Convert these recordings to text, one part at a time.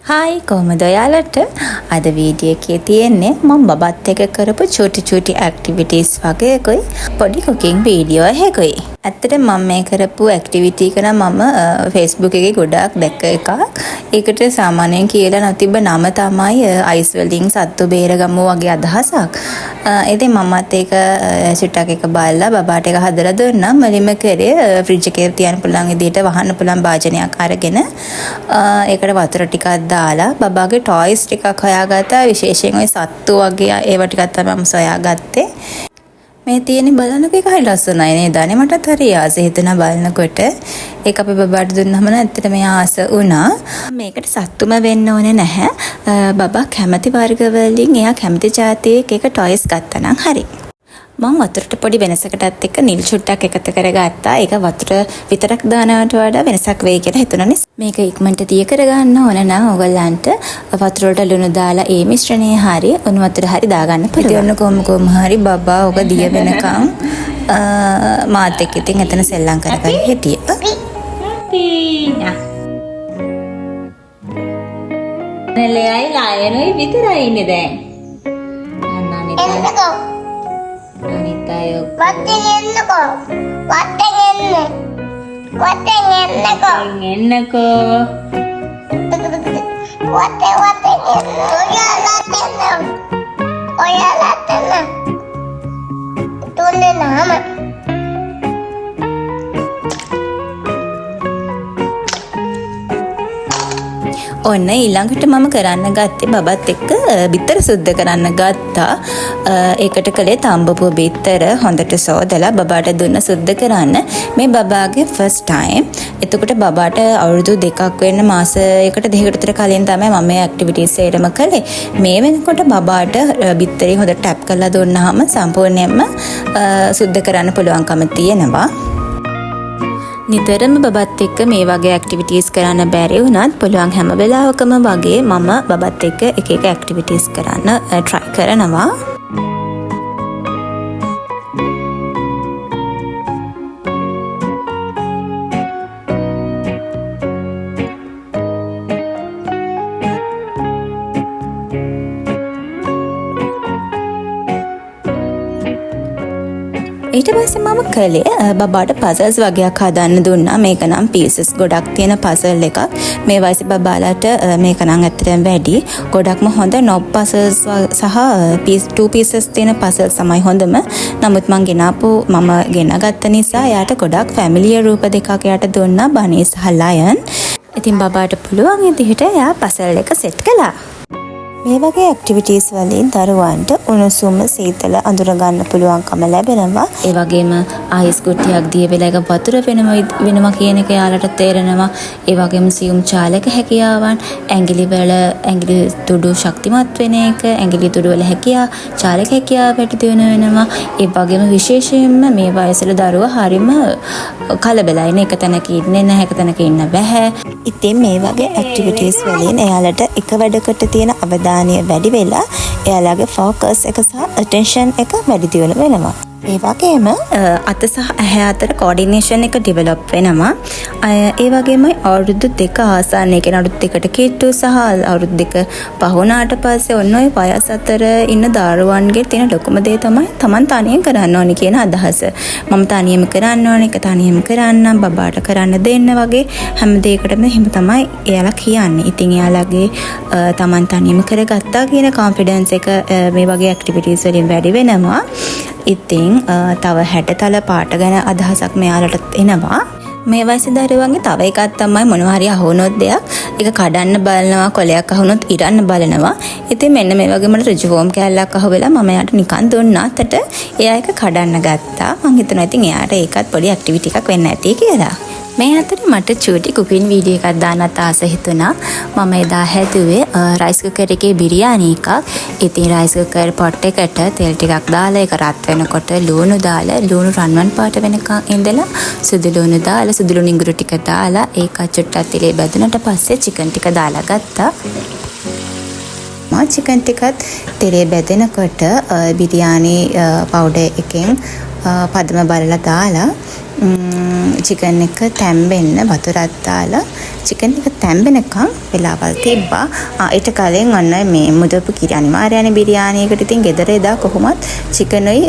High කොහමද ඔයාලට අද වීඩියෝ එකේ තියෙන්නේ මම බබත් එක්ක කරපු චූටි ඇක්ටිවිටීස් වගේකුයි පොඩි කුකින් වීඩියෝ එකකුයි. ඇත්තටම මම මේ කරපු ඇක්ටිවිටි එක නම් මම Facebook එකේ ගොඩාක් දැක්ක එකක්. ඒකට සාමාන්‍යයෙන් කියලා නොතිබ්බ නම තමයි අයිස් වලින් සත්තු බේරගමු වගේ අදහසක්. ඉතින් මමත් ඒක චුට්ටක් එක බලලා බබාට එක හදලා දුන්නා. මුලින්ම කරේ ෆ්‍රිජ් එකේ තියන්න පුළුවන් විදිහට වහන්න පුළුවන් භාජනයක් අරගෙන ඒකට වතුර ටිකක් දාලා බබාගේ ටොයිස් ටිකක් හොයාගත්තා. විශේෂයෙන් ওই සත්තු වගේ ඒවා ටිකක් තමයි මම සොයාගත්තේ. මේ තියෙන බලනක එක හරි ලස්සනයි නේද? අනේ මටත් හරි ආසයි හිතෙනවා බලනකොට. ඒක අපි බබාට දුන්නාම ඇත්තට මෙයා ආස වුණා. මේකට සත්තුම වෙන්න ඕනේ නැහැ. බබා කැමති වර්ග වලින් එයා කැමති જાතියක එක ටොයිස් ගත්තා නම් හරි. මම වතුරට පොඩි වෙනසකටත් එක්ක නිල් චුට්ටක් එකතු කරගත්තා. ඒක වතුර විතරක් දානවට වඩා වෙනසක් වෙයි කියලා හිතුණා නේ. මේක ඉක්මනට තිය කරගන්න ඕන නම් ඔයගොල්ලන්ට වතුර වලට ලුණු දාලා ඒ මිශ්‍රණය හරි උණු වතුර හරි දාගන්න පුළුවන්. ඉතින් කොහොම හරි බබා ඔක දිය වෙනකම් මාත් එක්ක ඉතින් එතන සෙල්ලම් කරගෙන හිටියා. පීනා. නෙලයි ලයනොයි විතරයි ඉන්නේ දැන්. අන්නනේ Anitayo. Wating ennako. Wating enne. Wating ennako. Ennako. Wating enne. Oya latena. Tunne nama. ඔන්න ඊළඟට මම කරන්න ගත්තේ බබත් එක්ක බිත්තර සුද්ධ කරන්න ගත්තා. ඒකට කළේ තඹපුව බිත්තර හොඳට සෝදලා බබාට දුන්න සුද්ධ කරන්න. මේ බබාගේ ෆස්ට් ටයිම්. එතකොට බබාට අවුරුදු 2ක් වෙන්න මාසයකට දෙකකට විතර කලින් තමයි මම මේ ඇක්ටිවිටීස් එකම කළේ. මේ වෙනකොට බබාට බිත්තරේ හොඳට ටැප් කරලා දුන්නාම සම්පූර්ණයෙන්ම සුද්ධ කරන්න පුළුවන්කම තියෙනවා. නිතරම බබත් එක්ක මේ වගේ ඇක්ටිවිටීස් කරන්න බැරි වුණත් පුළුවන් හැම වෙලාවකම වගේ මම බබත් එක්ක එක ඇක්ටිවිටීස් කරන්න try කරනවා. ඊට පස්සේ මම කළේ බබාට පසල්ස් වගේක් හදන්න දුන්නා. මේක නම් පීසස් ගොඩක් තියෙන පසල් එකක්. මේ වයසේ බබාලට මේක නම් ඇත්තටම වැඩි. ගොඩක්ම හොඳ නොබ් පසල්ස් සහ 2 පීසස් තියෙන පසල්ස් තමයි හොඳම. නමුත් මම ගෙනාගත්ත නිසා එයාට ගොඩක් ෆැමිලියර් රූප දෙකක් එයාට දුන්නා, බනී සහ ලයන්. ඉතින් බබාට පුළුවන් විදිහට එයා පසල් එක සෙට් කළා. මේ වගේ ඇක්ටිවිටීස් වලින් දරුවන්ට උණුසුම සීතල අඳුර ගන්න පුළුවන්කම ලැබෙනවා. ඒ වගේම ආයිස් කුට්ටියක් දිය වෙලා එක වතුර වෙනවා කියන එක යාලට තේරෙනවා. ඒ වගේම සියුම් චාලක හැකියාවන්, ඇඟිලි තුඩු ශක්තිමත් වෙන එක, ඇඟිලි තුඩු වල චාලක හැකියාව වැඩි දියුණු වෙනවා. ඒ වගේම විශේෂයෙන්ම මේ වයසට දරුවා හරිම කලබලයි නේ. එක තැනක ඉන්නේ නැහැ, එක තැනක ඉන්න බෑ. ඉතින් මේ වගේ ඇක්ටිවිටීස් වලින් එයාලට එක වැඩකට තියෙන අවධානය වැඩි වෙලා එයාලගේ ෆෝකස් එක සහ අටෙන්ෂන් එක වැඩි දියුණු වෙනවා. ඒ වගේම අත සහ ඇහැ අතර කෝඩිනේෂන් එක ඩෙවලොප් වෙනවා. ඒ වගේම අවුරුදු 2 ආසන්න කියන අවුරුදු 2කට කිට්ටු සහ අවුරුදු 2 පහුණාට පස්සේ ඔන්න ඔය වයස් අතර ඉන්න දරුවන්ගේ තියෙන ලොකුම දේ තමයි Taman තනියෙන් කරන්න ඕනි කියන අදහස. මම තනියම කරන්න ඕනි, එක තනියම කරන්නම්, බබාට කරන්න දෙන්න වගේ හැම දෙයකටම එහෙම තමයි එයාලා කියන්නේ. ඉතින් එයාලගේ Taman තනියම කරගත්තා කියන කොන්ෆිඩන්ස් එක මේ වගේ ඇක්ටිවිටීස් වලින් වැඩි වෙනවා. ඉතින් තව හැටතල පාට ගැන අදහසක් මෙයාලට එනවා. මේ වයසේ දරුවන්ගේ තව එකක් තමයි මොනවා හරි අහුනොත් දෙයක් ඒක කඩන්න බලනවා, කොලයක් අහුනොත් ඉරන්න බලනවා. ඉතින් මෙන්න මේ වගේ මට ඍජු ෆෝම් කෑල්ලක් අහුවෙලා මම එයාට නිකන් දුන්නාට එයා ඒක කඩන්න ගත්තා. මං හිතනවා ඉතින් එයාට ඒකත් පොඩි ඇක්ටිවිටි එකක් වෙන්න ඇති කියලා. මේ අතරේ මට චූටි කුකින් වීඩියෝ එකක් දාන්නත් ආස හිතුණා. මම එදා හැදුවේ රයිස් කුකර් එකේ බිරියානි එකක්. ඉතින් රයිස් කුකර් පොට් එකට තෙල් ටිකක් දාලා ඒක රත් වෙනකොට ලුණු දාලා ලුණු රන්වන් පාට වෙනකන් ඉඳලා සුදු ලුණු දාලා සුදු ලුණු ඉඟුරු ටික දාලා ඒක චුට්ටක් තෙලේ බැදුනට පස්සේ චිකන් ටික දාලා ගත්තා. චිකන් ටිකත් තෙලේ බැදෙනකොට බිරියානි පවුඩර් එකෙන් පදම බලලා දාලා චිකන් එක තැම්බෙන්න වතුරක් දාලා චිකන් එක තැම්බෙනකම් වෙලාවල් තිබ්බා. ඊට කලින් ඔන්න මේ මුදපු කිරි අනිවාර්යනේ බිරියානියකට. ඉතින් ගෙදර එදා කොහොමත් චිකනුයි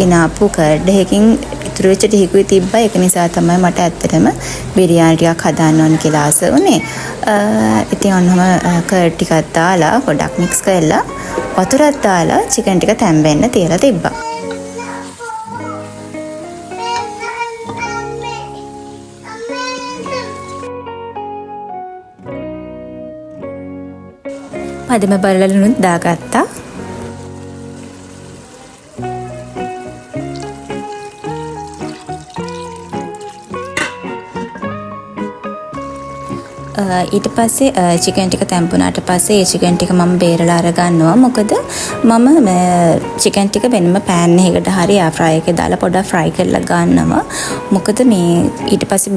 ගෙනාපු කර්ඩ් එකකින් ඉතුරු වෙච්ච ටිකුයි තිබ්බා. ඒක නිසා තමයි මට ඇත්තටම බිරියානි ටිකක් හදාන්න ඕන කියලා ආස වුණේ. ඉතින් ඔන්නම කර්ඩ් ටිකක් දාලා පොඩක් මික්ස් කරලා වතුරක් දාලා චිකන් ටික තැම්බෙන්න තියලා තිබ්බා. පදම බලලුනුත් දාගත්තා. ඊට පස්සේ චිකන් ටික තැම්පුණාට පස්සේ ඒ චිකන් ටික මම බේරලා අරගන්නවා. මොකද මම චිකන් ටික වෙනම පෑන් එකකට හරි එයා ෆ්‍රයි එකේ දාලා පොඩ්ඩක් ෆ්‍රයි කරලා ගන්නවා. මොකද මේ ඊට පස්සේ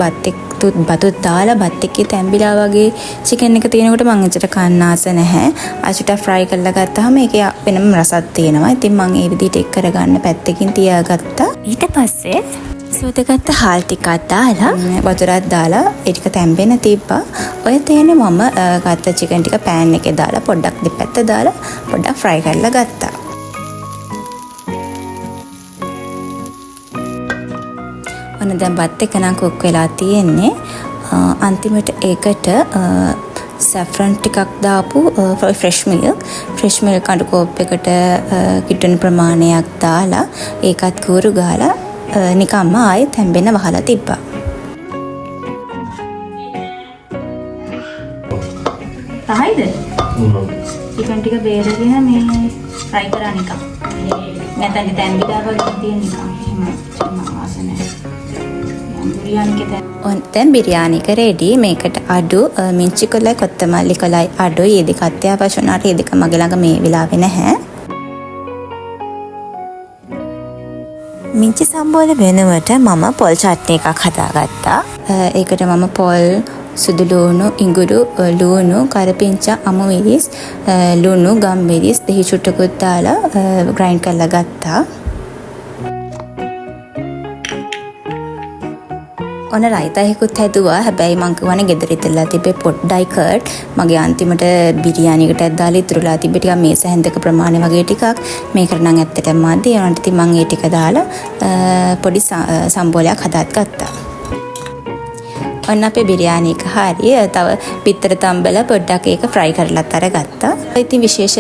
බතුත් දාලා බත් එක්කේ තැම්බිලා වගේ චිකන් එක තියෙනකොට මම එච්චර කන්න ආස නැහැ. ආචුට ෆ්‍රයි කරලා ගත්තාම ඒකේ වෙනම රසක් තියෙනවා. ඉතින් මම ඒ විදිහට එක් කරගන්න පැත්තකින් තියාගත්තා. ඊට පස්සේ සෝදගත්ත හාල් ටිකක් දාලා වතුරක් දාලා ඒ ටික තැම්බෙන්න තිබ්බා. ඔය තේනේ මම ගත්ත චිකන් ටික පෑන් එකේ දාලා පොඩ්ඩක් දෙපැත්ත දාලා පොඩ්ඩක් ෆ්‍රයි කරලා ගත්තා. ඔන්න දැන් බත් එක නම් කුක් වෙලා තියෙන්නේ. අන්තිමට ඒකට සැෆ්‍රන් ටිකක් දාපු ෆ්‍රෙෂ් මිල්ක් කඳු කෝප්පයකට කිට්ටුන ප්‍රමාණයක් දාලා ඒකත් කූරු ගාලා නිකම්ම ආයෙත් තැම්බෙන්න වහලා තිබ්බා. තහයිද? චිකන් ටික බේරගෙන මේ ෆ්‍රයි කරා නිකන්. නැත්නම් තැම්බිලා වගේ තියෙන නිකන්. එහෙම ආස නැහැ. දැන් බිරියානි එක රෙඩි. මේකට අඩු මිංචි කොලයි කොත්තමල්ලි කොලයි අඩුයි. ඒ දෙක අත්‍යවශ්‍ය වුණාට ඒ දෙක මගේ ළඟ මේ වෙලාවේ නැහැ. මිංචි සම්බෝල වෙනුවට මම පොල් චට්නි එකක් හදාගත්තා. ඒකට මම පොල්, සුදු ලුණු, ඉඟුරු, ලුණු, කරපිංචා, අමු මිරිස්, ලුණු, ගම් මිරිස් දෙහි චුට්ටකුත් දාලා ග්‍රයින්ඩ් කරලා ගත්තා. ඔන්න රයිතයකුත් හැදුවා. හැබැයි මං කියවනේ ගෙදර ඉතලා තිබ්බේ පොඩ්ඩයි කර්ඩ්. මගේ අන්තිමට බිරියානියකට දාලා ඉතුරුලා තිබ්බේ ටිකක් මේස හැන්දක ප්‍රමාණය වගේ ටිකක්. මේකට නම් ඇත්තටම මදි. ඒ වුණාට ඉතින් මං ඒ ටික දාලා පොඩි සම්බෝලයක් හදාත් ගත්තා. ඔන්න අපේ බිරියානි එක හරිය. තව පිටර තම්බලා පොඩ්ඩක් ඒක ෆ්‍රයි කරලත් අරගත්තා. ඉතින් විශේෂ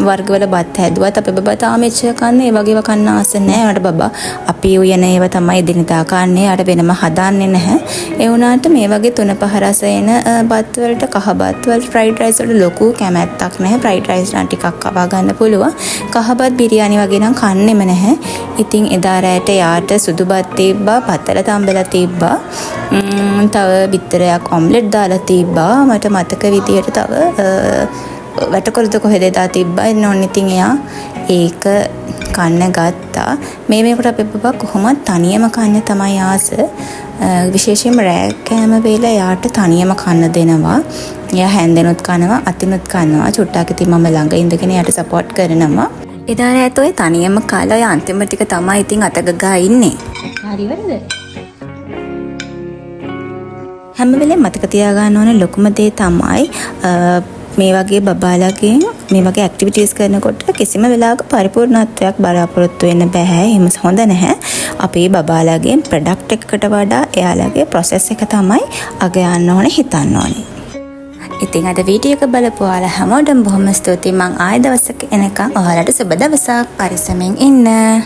වර්ගවල බත් හැදුවත් අපේ බබා තාම එච්චර කන්නේ ඒ වගේව කන්න ආස නැහැ. ඒකට බබා අපි උයන ඒවා තමයි දිනදා කන්නේ. අර වෙනම හදාන්නේ නැහැ. ඒ වුණාට මේ වගේ 3-5 රස එන බත් වලට කහ බත් වලට ෆ්‍රයිඩ් රයිස් වලට ලොකු කැමැත්තක් නැහැ. ෆ්‍රයිඩ් රයිස් නම් ටිකක් කවා ගන්න පුළුවන්. කහ බත් බිරියානි වගේ නම් කන්නෙම නැහැ. ඉතින් එදා රැට යාට සුදු බත් තිබ්බා, පතල තම්බලා තිබ්බා. තව බිත්තරයක් ඔම්ලට් දාලා තිබ්බා. මට මතක විදියට තව වැටකොළුද කොහෙද දා තිබ්බා. එන්න ඉතින් එයා ඒක කන්න ගත්තා. මේ මේකට අපේ බබා කොහොමද තනියම කන්න තමයි ආස. විශේෂයෙන්ම රෑ කෑම වේල එයාට තනියම කන්න දෙනවා. එයා හැන්දෙනුත් කනවා, අතිනුත් කනවා. චුට්ටක් ඉතින් මම ළඟ ඉඳගෙන එයාට සපෝට් කරනවා. එදා රෑත් ඔය තනියම කාලා අන්තිම ටික තමයි ඉතින් අතගගා ඉන්නේ. හරිවද? හැම වෙලේම මතක තියාගන්න ඕන ලොකුම දේ තමයි මේ වගේ බබාලගෙන් මේ වගේ ඇක්ටිවිටීස් කරනකොට කිසිම වෙලාවක පරිපූර්ණත්වයක් බලාපොරොත්තු වෙන්න බෑ. එහෙම හොඳ නැහැ. අපේ බබාලගෙන් ප්‍රොඩක්ට් එකකට වඩා එයාලගේ ප්‍රොසෙස් එක තමයි අග යන්න ඕනේ, හිතන්න ඕනේ. ඉතින් අද වීඩියෝ එක බලපු ඔයාලා හැමෝටම බොහොම ස්තුතියි. මං ආයෙ දවසක එනකන් ඔයාලට සුබ දවසක්. පරිස්සමෙන් ඉන්න.